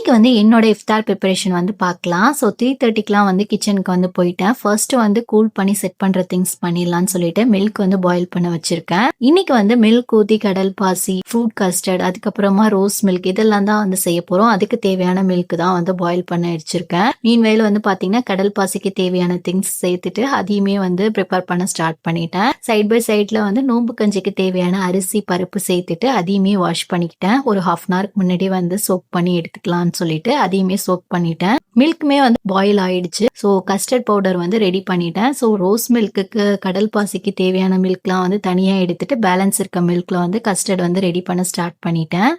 இன்னைக்கு வந்து என்னோட இஃப்தார் ப்ரிப்பரேஷன் வந்து பார்க்கலாம். ஸோ 3:30க்குலாம் வந்து கிச்சனுக்கு வந்து போயிட்டேன். ஃபர்ஸ்ட் வந்து கூல் பண்ணி செட் பண்ற திங்ஸ் பண்ணிடலாம்னு சொல்லிட்டு மில்க் வந்து பாயில் பண்ண வச்சிருக்கேன். இன்னைக்கு வந்து மில்க் ஊத்தி கடல் பாசி, ஃப்ரூட் கஸ்டர்ட், அதுக்கப்புறமா ரோஸ் மில்க் இதெல்லாம் தான் வந்து செய்ய போறோம். அதுக்கு தேவையான மில்க் தான் வந்து பாயில் பண்ண வச்சிருக்கேன். மீன்வேல் வந்து பாத்தீங்கன்னா கடல் பாசிக்கு தேவையான திங்ஸ் சேர்த்துட்டு அதையுமே வந்து ப்ரிப்பேர் பண்ண ஸ்டார்ட் பண்ணிட்டேன். சைட் பை சைட்ல வந்து நோம்பு கஞ்சிக்கு தேவையான அரிசி பருப்பு சேர்த்துட்டு அதையுமே வாஷ் பண்ணிக்கிட்டேன். ஒரு ஹாஃப் அன் ஹவருக்கு முன்னாடி வந்து சோக் பண்ணி எடுத்துக்கலாம்னு சொல்லிட்டு அதையுமே சோக் பண்ணிட்டேன். மில்க்குமே வந்து பாயில் ஆயிடுச்சு. ஸோ கஸ்டர்ட் பவுடர் வந்து ரெடி பண்ணிட்டேன். ஸோ ரோஸ் மில்க்குக்கு கடல் பாசிக்கு தேவையான மில்க்லாம் வந்து தனியாக எடுத்துட்டு பேலன்ஸ் இருக்க மில்க்ல வந்து கஸ்டர்ட் வந்து ரெடி பண்ண ஸ்டார்ட் பண்ணிட்டேன்.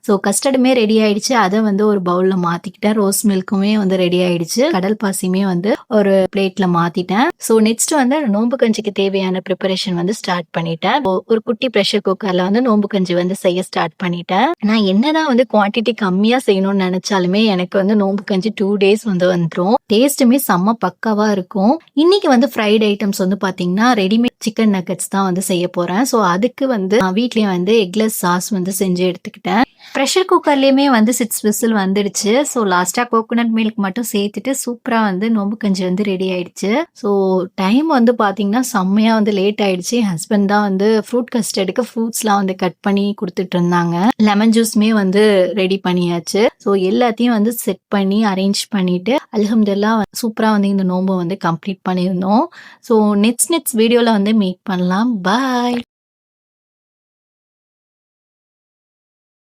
ஸோ கஸ்டர்டுமே ரெடி ஆயிடுச்சு. அதை வந்து ஒரு பவுல்ல மாத்திக்கிட்டேன். ரோஸ் மில்க்குமே வந்து ரெடி ஆயிடுச்சு. கடல் பாசியுமே வந்து ஒரு பிளேட்ல மாத்திட்டேன். ஸோ நெக்ஸ்ட் வந்து நோம்பு கஞ்சிக்கு தேவையான ப்ரிப்பரேஷன் வந்து ஸ்டார்ட் பண்ணிட்டேன். ஒரு குட்டி ப்ரெஷர் குக்கர்ல வந்து நோம்பு கஞ்சி வந்து செய்ய ஸ்டார்ட் பண்ணிட்டேன். நான் என்னதான் வந்து குவான்டிட்டி கம்மியா செய்யணும்னு நினைச்சாலுமே எனக்கு வந்து நோம்பு கஞ்சி 2 டேஸ் வந்து வந்துரும். டேஸ்ட்டுமே செம்ம பக்காவா இருக்கும். இன்னைக்கு வந்து ஃப்ரைட் ஐட்டம்ஸ் வந்து பாத்தீங்கன்னா ரெடிமேட் சிக்கன் நக்கெட்ஸ் தான் வந்து செய்ய போறேன். ஸோ அதுக்கு வந்து நான் வீட்லயே வந்து எக்லெஸ் சாஸ் வந்து செஞ்சு எடுத்துக்கிட்டேன். ப்ரெஷர் குக்கர்லயுமே வந்து 6 விசில் வந்துடுச்சு. ஸோ லாஸ்டா கோகோனட் மில்க் மட்டும் சேர்த்துட்டு சூப்பரா வந்து நோம்பு கஞ்சி வந்து ரெடி ஆயிடுச்சு. ஸோ டைம் வந்து பாத்தீங்கன்னா செம்மையா வந்து லேட் ஆயிடுச்சு. என் ஹஸ்பண்ட் தான் வந்து ஃப்ரூட் கஸ்டர்டுக்கு ஃப்ரூட்ஸ்லாம் வந்து கட் பண்ணி கொடுத்துட்டு இருந்தாங்க. லெமன் ஜூஸ்மே வந்து ரெடி பண்ணியாச்சு. ஸோ எல்லாத்தையும் வந்து செட் பண்ணி அரேஞ்ச் பண்ணிட்டு அல்ஹம்துலில்லாஹ் சூப்பரா வந்து இந்த நோம்பை வந்து கம்ப்ளீட் பண்ணியிருந்தோம். ஸோ நெக்ஸ்ட் வீடியோல வந்து மீட் பண்ணலாம். பாய்.